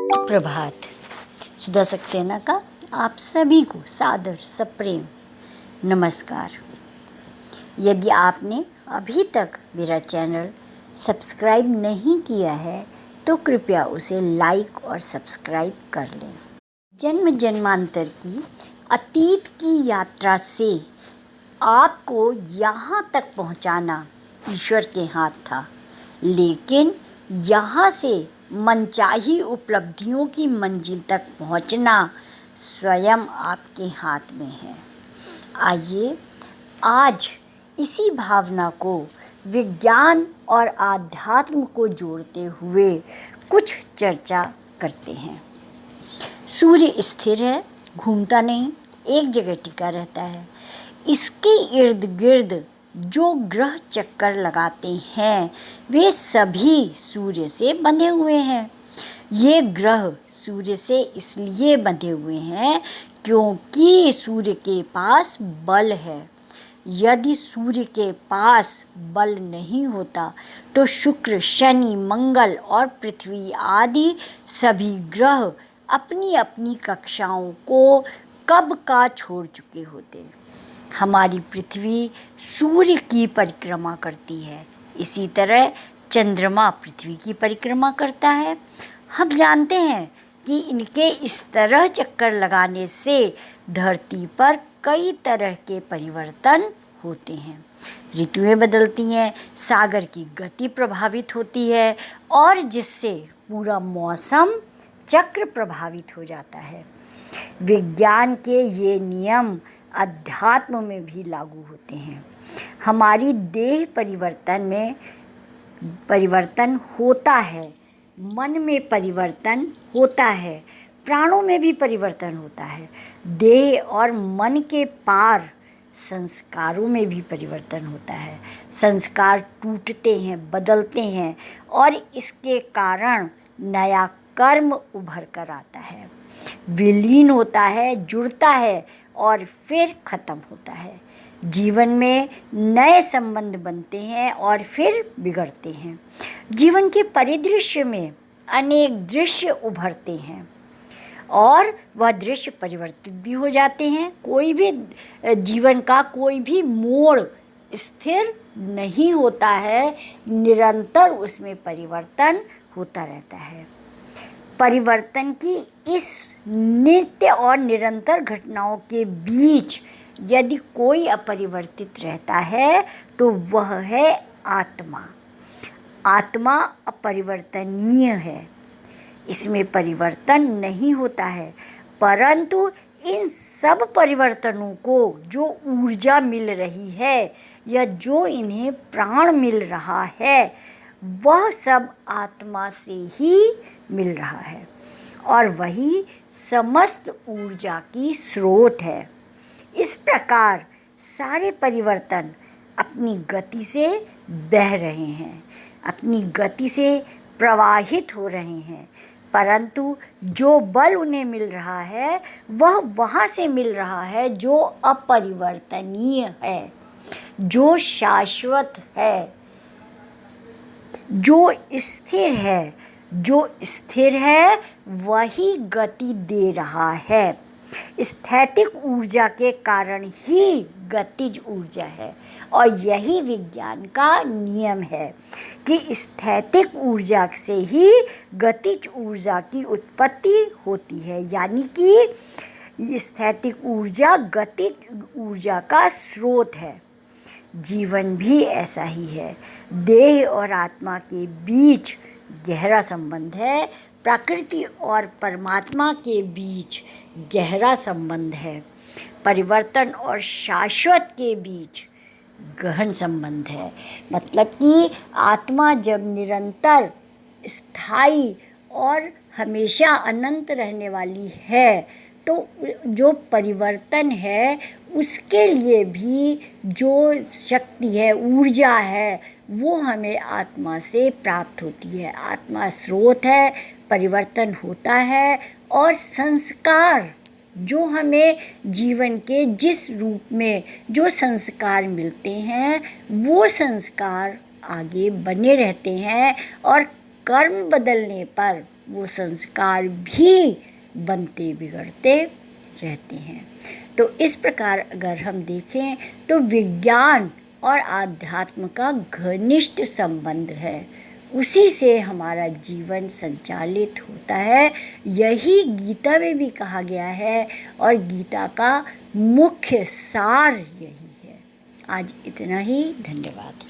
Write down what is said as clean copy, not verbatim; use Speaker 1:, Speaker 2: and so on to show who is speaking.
Speaker 1: प्रभात। सुधा सक्सेना का आप सभी को सादर सप्रेम नमस्कार। यदि आपने अभी तक मेरा चैनल सब्सक्राइब नहीं किया है तो कृपया उसे लाइक और सब्सक्राइब कर लें। जन्म जन्मांतर की अतीत की यात्रा से आपको यहाँ तक पहुँचाना ईश्वर के हाथ था, लेकिन यहाँ से मनचाही उपलब्धियों की मंजिल तक पहुँचना स्वयं आपके हाथ में है। आइए आज इसी भावना को विज्ञान और आध्यात्म को जोड़ते हुए कुछ चर्चा करते हैं। सूर्य स्थिर है, घूमता नहीं, एक जगह टिका रहता है। इसके इर्द गिर्द जो ग्रह चक्कर लगाते हैं वे सभी सूर्य से बंधे हुए हैं। ये ग्रह सूर्य से इसलिए बंधे हुए हैं क्योंकि सूर्य के पास बल है। यदि सूर्य के पास बल नहीं होता तो शुक्र, शनि, मंगल और पृथ्वी आदि सभी ग्रह अपनी अपनी कक्षाओं को कब का छोड़ चुके होते। हमारी पृथ्वी सूर्य की परिक्रमा करती है, इसी तरह चंद्रमा पृथ्वी की परिक्रमा करता है। हम जानते हैं कि इनके इस तरह चक्कर लगाने से धरती पर कई तरह के परिवर्तन होते हैं। ऋतुएं बदलती हैं, सागर की गति प्रभावित होती है और जिससे पूरा मौसम चक्र प्रभावित हो जाता है। विज्ञान के ये नियम अध्यात्म में भी लागू होते हैं। हमारी देह परिवर्तन होता है, मन में परिवर्तन होता है, प्राणों में भी परिवर्तन होता है। देह और मन के पार संस्कारों में भी परिवर्तन होता है। संस्कार टूटते हैं, बदलते हैं और इसके कारण नया कर्म उभर कर आता है, विलीन होता है, जुड़ता है और फिर ख़त्म होता है। जीवन में नए संबंध बनते हैं और फिर बिगड़ते हैं। जीवन के परिदृश्य में अनेक दृश्य उभरते हैं और वह दृश्य परिवर्तित भी हो जाते हैं। कोई भी जीवन का कोई भी मोड़ स्थिर नहीं होता है, निरंतर उसमें परिवर्तन होता रहता है। परिवर्तन की इस नित्य और निरंतर घटनाओं के बीच यदि कोई अपरिवर्तित रहता है तो वह है आत्मा। आत्मा अपरिवर्तनीय है, इसमें परिवर्तन नहीं होता है, परंतु इन सब परिवर्तनों को जो ऊर्जा मिल रही है या जो इन्हें प्राण मिल रहा है वह सब आत्मा से ही मिल रहा है और वही समस्त ऊर्जा की स्रोत है। इस प्रकार सारे परिवर्तन अपनी गति से बह रहे हैं, अपनी गति से प्रवाहित हो रहे हैं, परंतु जो बल उन्हें मिल रहा है वह वहाँ से मिल रहा है जो अपरिवर्तनीय है, जो शाश्वत है, जो स्थिर है। जो स्थिर है वही गति दे रहा है। स्थैतिक ऊर्जा के कारण ही गतिज ऊर्जा है और यही विज्ञान का नियम है कि स्थैतिक ऊर्जा से ही गतिज ऊर्जा की उत्पत्ति होती है, यानी कि स्थैतिक ऊर्जा गतिज ऊर्जा का स्रोत है। जीवन भी ऐसा ही है। देह और आत्मा के बीच गहरा संबंध है, प्रकृति और परमात्मा के बीच गहरा संबंध है, परिवर्तन और शाश्वत के बीच गहन संबंध है। मतलब कि आत्मा जब निरंतर, स्थायी और हमेशा अनंत रहने वाली है तो जो परिवर्तन है उसके लिए भी जो शक्ति है, ऊर्जा है, वो हमें आत्मा से प्राप्त होती है। आत्मा स्रोत है, परिवर्तन होता है और संस्कार जो हमें जीवन के जिस रूप में जो संस्कार मिलते हैं वो संस्कार आगे बने रहते हैं और कर्म बदलने पर वो संस्कार भी बनते बिगड़ते रहते हैं। तो इस प्रकार अगर हम देखें तो विज्ञान और आध्यात्म का घनिष्ठ संबंध है, उसी से हमारा जीवन संचालित होता है। यही गीता में भी कहा गया है और गीता का मुख्य सार यही है। आज इतना ही, धन्यवाद।